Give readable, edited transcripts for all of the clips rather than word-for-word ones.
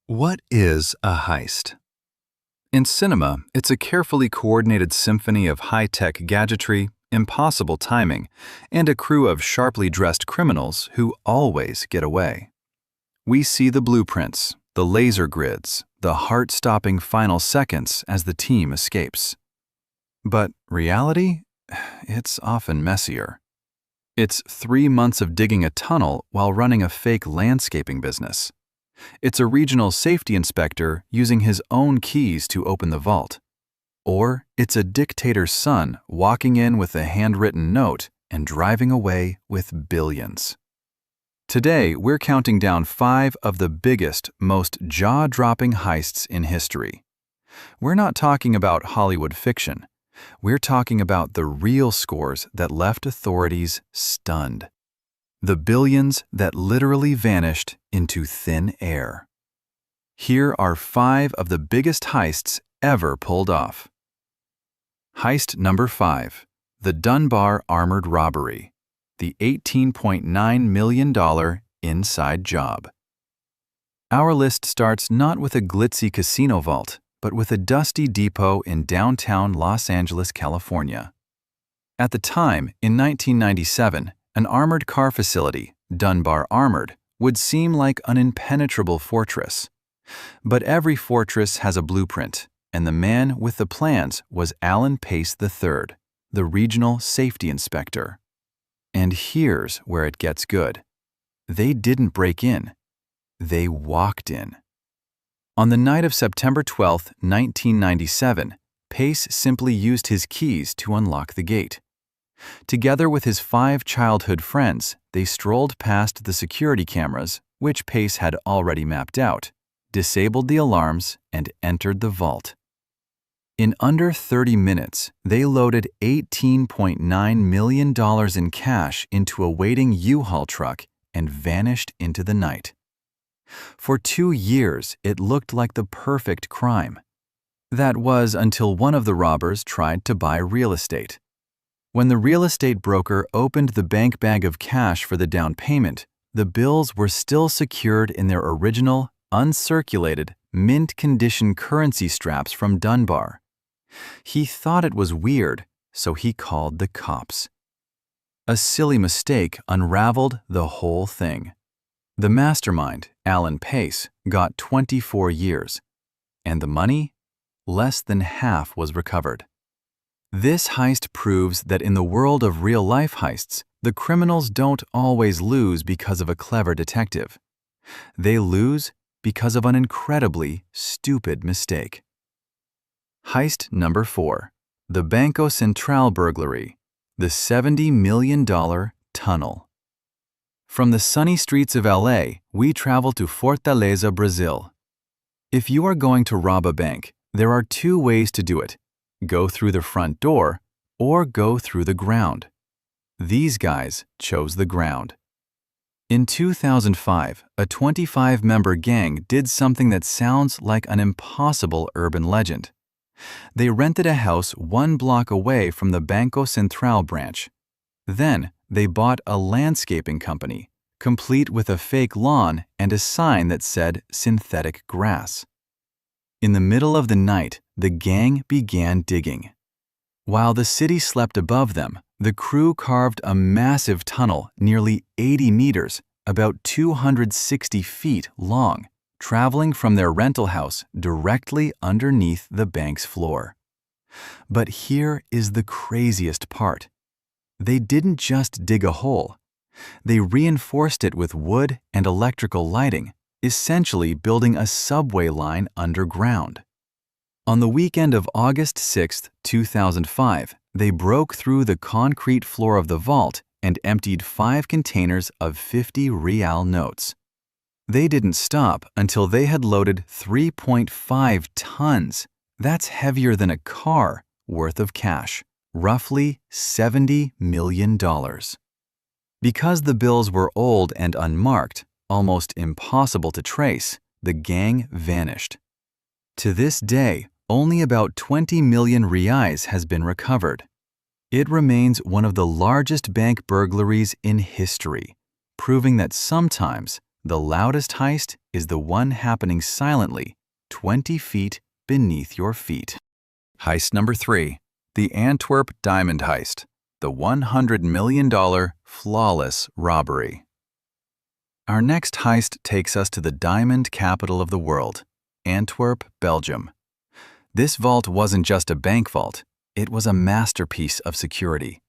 What is a heist? In cinema, it's a carefully coordinated symphony of high-tech gadgetry, impossible timing, and a crew of sharply dressed criminals who always get away. We see the blueprints, the laser grids, the heart-stopping final seconds as the team escapes. But reality? It's often messier. It's 3 months of digging a tunnel while running a fake landscaping business. It's a regional safety inspector using his own keys to open the vault. Or it's a dictator's son walking in with a handwritten note and driving away with billions. Today, we're counting down 5 of the biggest, most jaw-dropping heists in history. We're not talking about Hollywood fiction. We're talking about the real scores that left authorities stunned. The billions that literally vanished into thin air. Here are 5 of the biggest heists ever pulled off. Heist number 5, the Dunbar Armored Robbery, the $18.9 million inside job. Our list starts not with a glitzy casino vault, but with a dusty depot in downtown Los Angeles, California. At the time, in 1997, an armored car facility, Dunbar Armored, would seem like an impenetrable fortress. But every fortress has a blueprint, and the man with the plans was Alan Pace III, the regional safety inspector. And here's where it gets good. They didn't break in. They walked in. On the night of September 12, 1997, Pace simply used his keys to unlock the gate. Together with his 5 childhood friends, they strolled past the security cameras, which Pace had already mapped out, disabled the alarms, and entered the vault. In under 30 minutes, they loaded $18.9 million in cash into a waiting U-Haul truck and vanished into the night. For 2 years, it looked like the perfect crime. That was until one of the robbers tried to buy real estate. When the real estate broker opened the bank bag of cash for the down payment, the bills were still secured in their original, uncirculated, mint-condition currency straps from Dunbar. He thought it was weird, so he called the cops. A silly mistake unraveled the whole thing. The mastermind, Alan Pace, got 24 years. And the money? Less than half was recovered. This heist proves that in the world of real-life heists, the criminals don't always lose because of a clever detective. They lose because of an incredibly stupid mistake. Heist number 4, the Banco Central Burglary, the $70 million tunnel. From the sunny streets of LA, we travel to Fortaleza, Brazil. If you are going to rob a bank, there are 2 ways to do it. Go through the front door, or go through the ground. These guys chose the ground. In 2005, a 25-member gang did something that sounds like an impossible urban legend. They rented a house 1 block away from the Banco Central branch. Then, they bought a landscaping company, complete with a fake lawn and a sign that said synthetic grass. In the middle of the night, the gang began digging. While the city slept above them, the crew carved a massive tunnel nearly 80 meters, about 260 feet long, traveling from their rental house directly underneath the bank's floor. But here is the craziest part. They didn't just dig a hole. They reinforced it with wood and electrical lighting, essentially building a subway line underground. On the weekend of August 6, 2005, they broke through the concrete floor of the vault and emptied 5 containers of 50 real notes. They didn't stop until they had loaded 3.5 tons, that's heavier than a car, worth of cash, roughly $70 million. Because the bills were old and unmarked, almost impossible to trace, the gang vanished. To this day, only about 20 million reais has been recovered. It remains one of the largest bank burglaries in history, proving that sometimes The loudest heist is the one happening silently, 20 feet beneath your feet. Heist number 3. The Antwerp Diamond Heist. The $100 million flawless robbery. Our next heist takes us to the diamond capital of the world, Antwerp, Belgium. This vault wasn't just a bank vault, it was a masterpiece of security.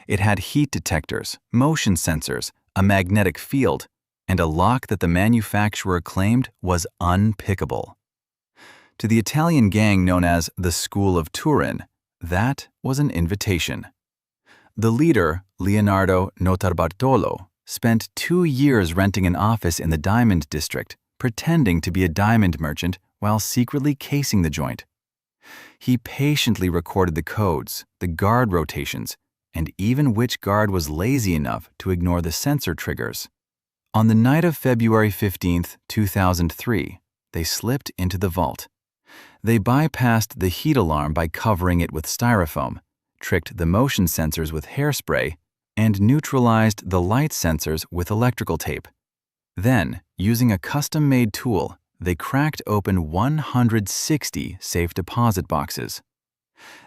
It had heat detectors, motion sensors, a magnetic field, and a lock that the manufacturer claimed was unpickable. To the Italian gang known as the School of Turin, that was an invitation. The leader, Leonardo Notarbartolo, spent 2 years renting an office in the diamond district, pretending to be a diamond merchant while secretly casing the joint. He patiently recorded the codes, the guard rotations, and even which guard was lazy enough to ignore the sensor triggers. On the night of February 15, 2003, they slipped into the vault. They bypassed the heat alarm by covering it with styrofoam, tricked the motion sensors with hairspray, and neutralized the light sensors with electrical tape. Then, using a custom-made tool, they cracked open 160 safe deposit boxes.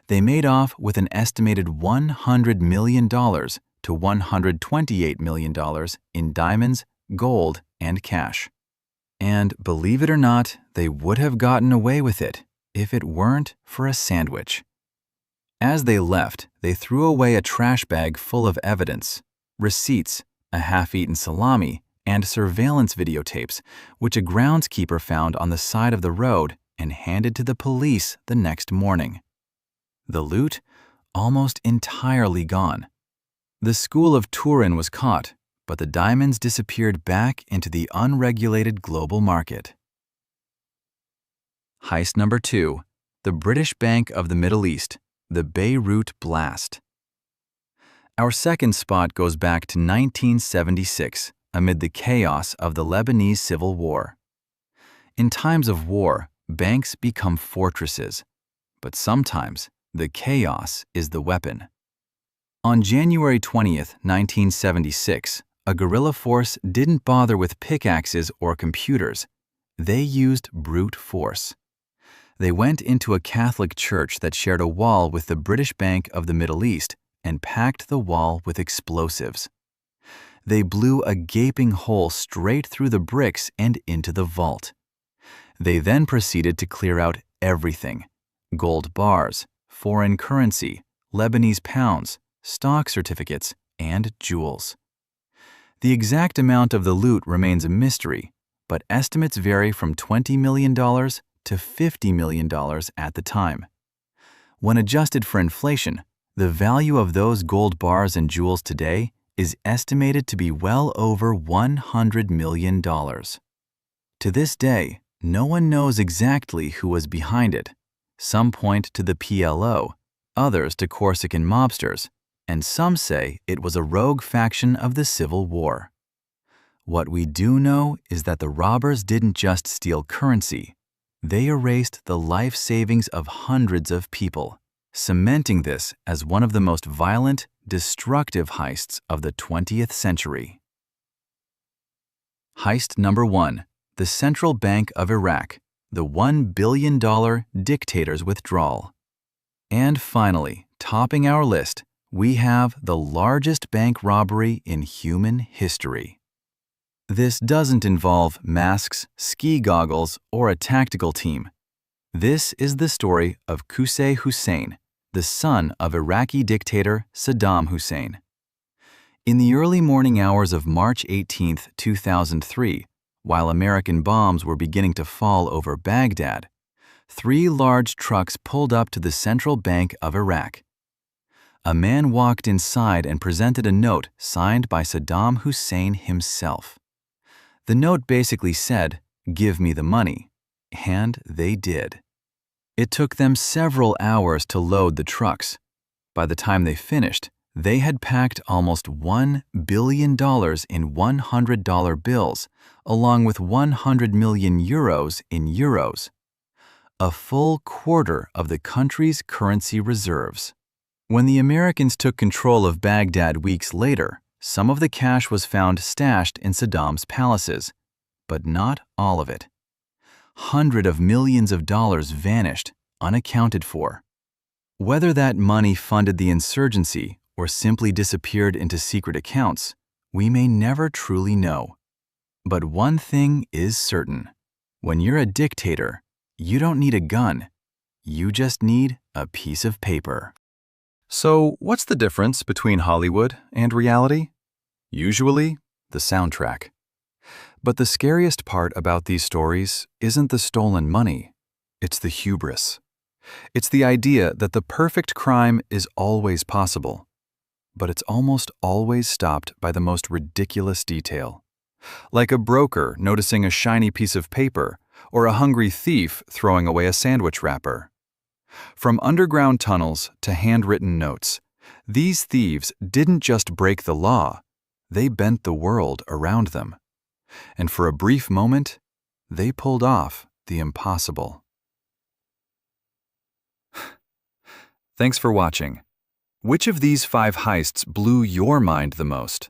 They made off with an estimated $100 million to $128 million in diamonds, gold, and cash. And believe it or not, they would have gotten away with it if it weren't for a sandwich. As they left, they threw away a trash bag full of evidence, receipts, a half-eaten salami, and surveillance videotapes, which a groundskeeper found on the side of the road and handed to the police the next morning. The loot, almost entirely gone. The School of Turin was caught, but the diamonds disappeared back into the unregulated global market. Heist number 2. The British Bank of the Middle East, the Beirut Blast. Our second spot goes back to 1976, amid the chaos of the Lebanese Civil War. In times of war, banks become fortresses, but sometimes the chaos is the weapon. On January 20, 1976, a guerrilla force didn't bother with pickaxes or computers. They used brute force. They went into a Catholic church that shared a wall with the British Bank of the Middle East and packed the wall with explosives. They blew a gaping hole straight through the bricks and into the vault. They then proceeded to clear out everything: gold bars, foreign currency, Lebanese pounds, stock certificates, and jewels. The exact amount of the loot remains a mystery, but estimates vary from $20 million to $50 million at the time. When adjusted for inflation, the value of those gold bars and jewels today is estimated to be well over $100 million. To this day, no one knows exactly who was behind it. Some point to the PLO, others to Corsican mobsters, and some say it was a rogue faction of the Civil War. What we do know is that the robbers didn't just steal currency. They erased the life savings of hundreds of people, cementing this as one of the most violent, destructive heists of the 20th century. Heist number 1. The Central Bank of Iraq, the $1 billion dictator's withdrawal. And finally, topping our list, we have the largest bank robbery in human history. This doesn't involve masks, ski goggles, or a tactical team. This is the story of Qusay Hussein, the son of Iraqi dictator Saddam Hussein. In the early morning hours of March 18, 2003, while American bombs were beginning to fall over Baghdad, 3 large trucks pulled up to the Central Bank of Iraq. A man walked inside and presented a note signed by Saddam Hussein himself. The note basically said, "Give me the money," and they did. It took them several hours to load the trucks. By the time they finished, they had packed almost $1 billion in $100 bills, along with 100 million euros in euros. A full quarter of the country's currency reserves. When the Americans took control of Baghdad weeks later, some of the cash was found stashed in Saddam's palaces, but not all of it. Hundreds of millions of dollars vanished, unaccounted for. Whether that money funded the insurgency or simply disappeared into secret accounts, we may never truly know. But one thing is certain. When you're a dictator, you don't need a gun. You just need a piece of paper. So, what's the difference between Hollywood and reality? Usually, the soundtrack. But the scariest part about these stories isn't the stolen money. It's the hubris. It's the idea that the perfect crime is always possible. But it's almost always stopped by the most ridiculous detail. Like a broker noticing a shiny piece of paper or a hungry thief throwing away a sandwich wrapper. From underground tunnels to handwritten notes, these thieves didn't just break the law, they bent the world around them. And for a brief moment, they pulled off the impossible. Thanks for watching. Which of these 5 heists blew your mind the most?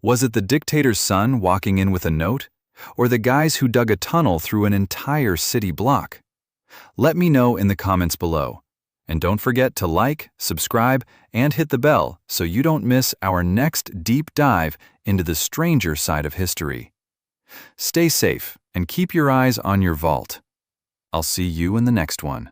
Was it the dictator's son walking in with a note, or the guys who dug a tunnel through an entire city block? Let me know in the comments below. And don't forget to like, subscribe, and hit the bell so you don't miss our next deep dive into the stranger side of history. Stay safe and keep your eyes on your vault. I'll see you in the next one.